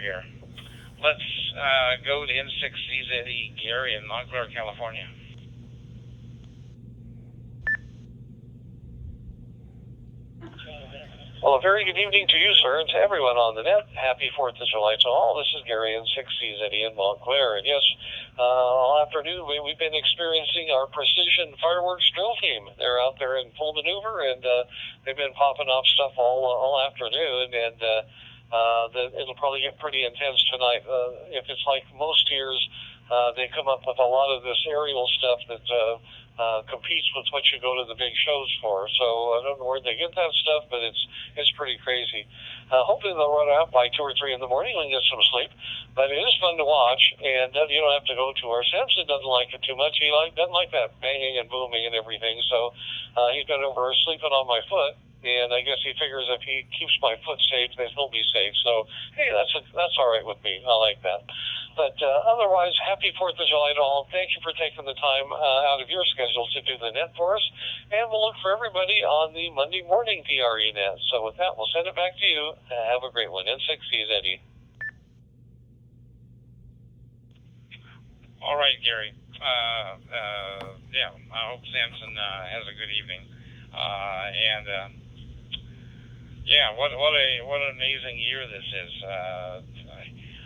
here. Let's go to N6CZE, Gary in Montclair, California. Well, a very good evening to you, sir, and to everyone on the net. Happy 4th of July to all. This is Gary in 6CZE in Montclair. And yes, all afternoon we've been experiencing our precision fireworks drill team. They're out there in full maneuver, and they've been popping off stuff all afternoon. And it'll probably get pretty intense tonight. If it's like most years, they come up with a lot of this aerial stuff that competes with what you go to the big shows for. So I don't know where they get that stuff, but it's pretty crazy. Hopefully they'll run out by 2 or 3 in the morning and get some sleep. But it is fun to watch, and you don't have to go to where Samson doesn't like it too much. He doesn't like that banging and booming and everything. So he's been over sleeping on my foot. And I guess he figures if he keeps my foot safe, then he'll be safe. So, hey, that's all right with me. I like that. But otherwise, happy 4th of July to all. Thank you for taking the time out of your schedule to do the net for us. And we'll look for everybody on the Monday morning DRE Net. So with that, we'll send it back to you. Have a great one. N6CZE. All right, Gary. Yeah, I hope Samson has a good evening. Yeah, what an amazing year this is.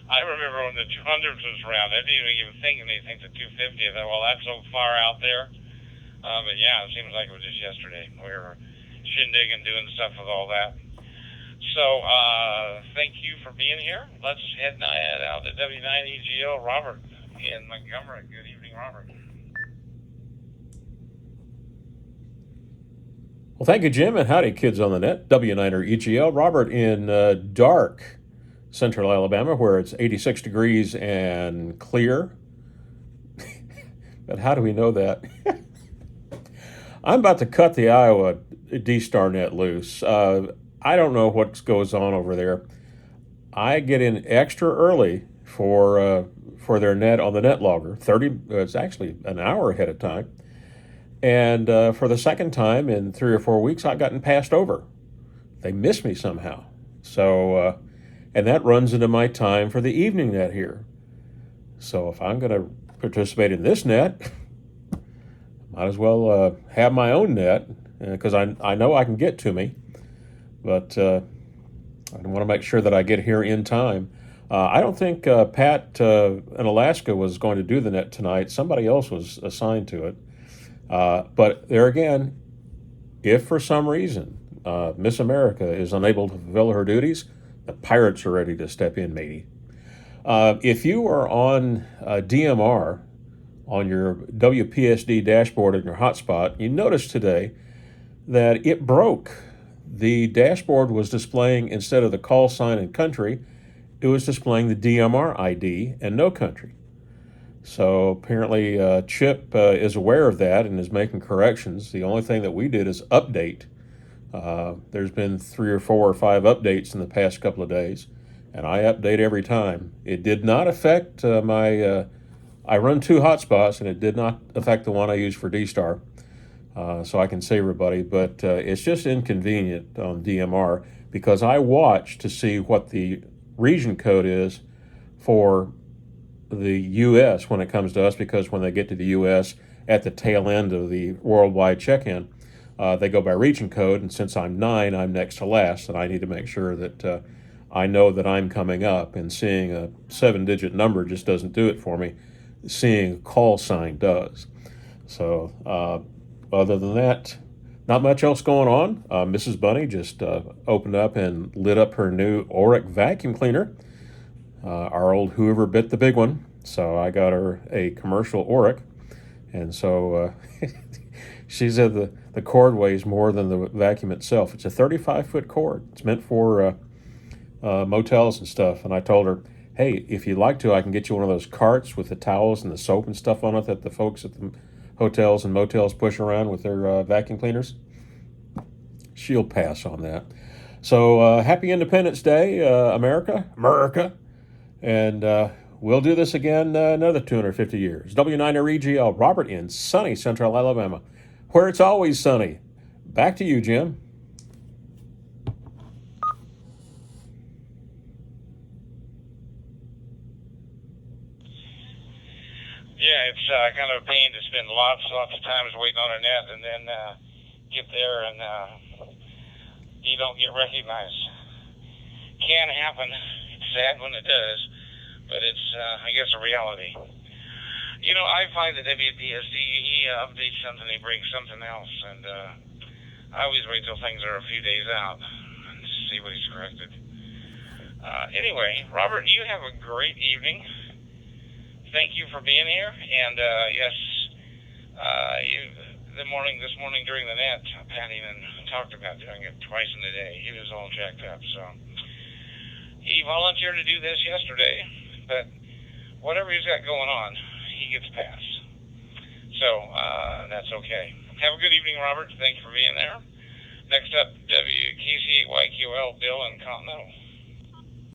I remember when the 200s was around, I didn't even think anything to 250. I thought, well, that's so far out there. But yeah, it seems like it was just yesterday. We were shindigging, doing stuff with all that. So thank you for being here. Let's head out to W9EGO. Robert in Montgomery. Good evening, Robert. Well, thank you, Jim, and howdy, kids on the net. W9EGL. Robert in dark central Alabama, where it's 86 degrees and clear. But how do we know that? I'm about to cut the Iowa D-Star net loose. I don't know what goes on over there. I get in extra early for their net on the Netlogger. It's actually an hour ahead of time. And for the second time in 3 or 4 weeks, I've gotten passed over. They miss me somehow. So, and that runs into my time for the evening net here. So if I'm going to participate in this net, might as well have my own net, because I know I can get to me. But I want to make sure that I get here in time. I don't think Pat in Alaska was going to do the net tonight. Somebody else was assigned to it. But there again, if for some reason Miss America is unable to fulfill her duties, the pirates are ready to step in, matey. If you are on DMR on your WPSD dashboard in your hotspot, you notice today that it broke. The dashboard was displaying, instead of the call sign and country, it was displaying the DMR ID and no country. So apparently Chip is aware of that and is making corrections. The only thing that we did is update. There's been 3 or 4 or 5 updates in the past couple of days, and I update every time. It did not affect I run 2 hotspots, and it did not affect the one I use for D-Star, so I can save everybody. But it's just inconvenient on DMR because I watch to see what the region code is for the U.S. when it comes to us, because when they get to the U.S. at the tail end of the worldwide check-in, they go by region code, and since I'm 9, I'm next to last, and I need to make sure that I know that I'm coming up, and seeing a 7-digit number just doesn't do it for me. Seeing a call sign does. So other than that, not much else going on. Mrs. Bunny just opened up and lit up her new Oric vacuum cleaner. Our old Hoover bit the big one, so I got her a commercial Oric, and so she said the cord weighs more than the vacuum itself. It's a 35-foot cord. It's meant for motels and stuff, and I told her, hey, if you'd like to, I can get you one of those carts with the towels and the soap and stuff on it that the folks at the hotels and motels push around with their vacuum cleaners. She'll pass on that. So happy Independence Day, America. And we'll do this again another 250 years. W9REGL, Robert in sunny central Alabama, where it's always sunny. Back to you, Jim. Yeah, it's kind of a pain to spend lots of times waiting on a net and then get there and you don't get recognized. Can happen. It's sad when it does, but it's, I guess, a reality. You know, I find that WPSD, he updates something, he brings something else, and I always wait till things are a few days out and see what he's corrected. Anyway, Robert, you have a great evening. Thank you for being here, and yes, this morning during the net, Pat even talked about doing it twice in a day. He was all jacked up, so he volunteered to do this yesterday, but whatever he's got going on, he gets passed. So that's okay. Have a good evening, Robert. Thank you for being there. Next up, WKC8YQL, Bill in Continental.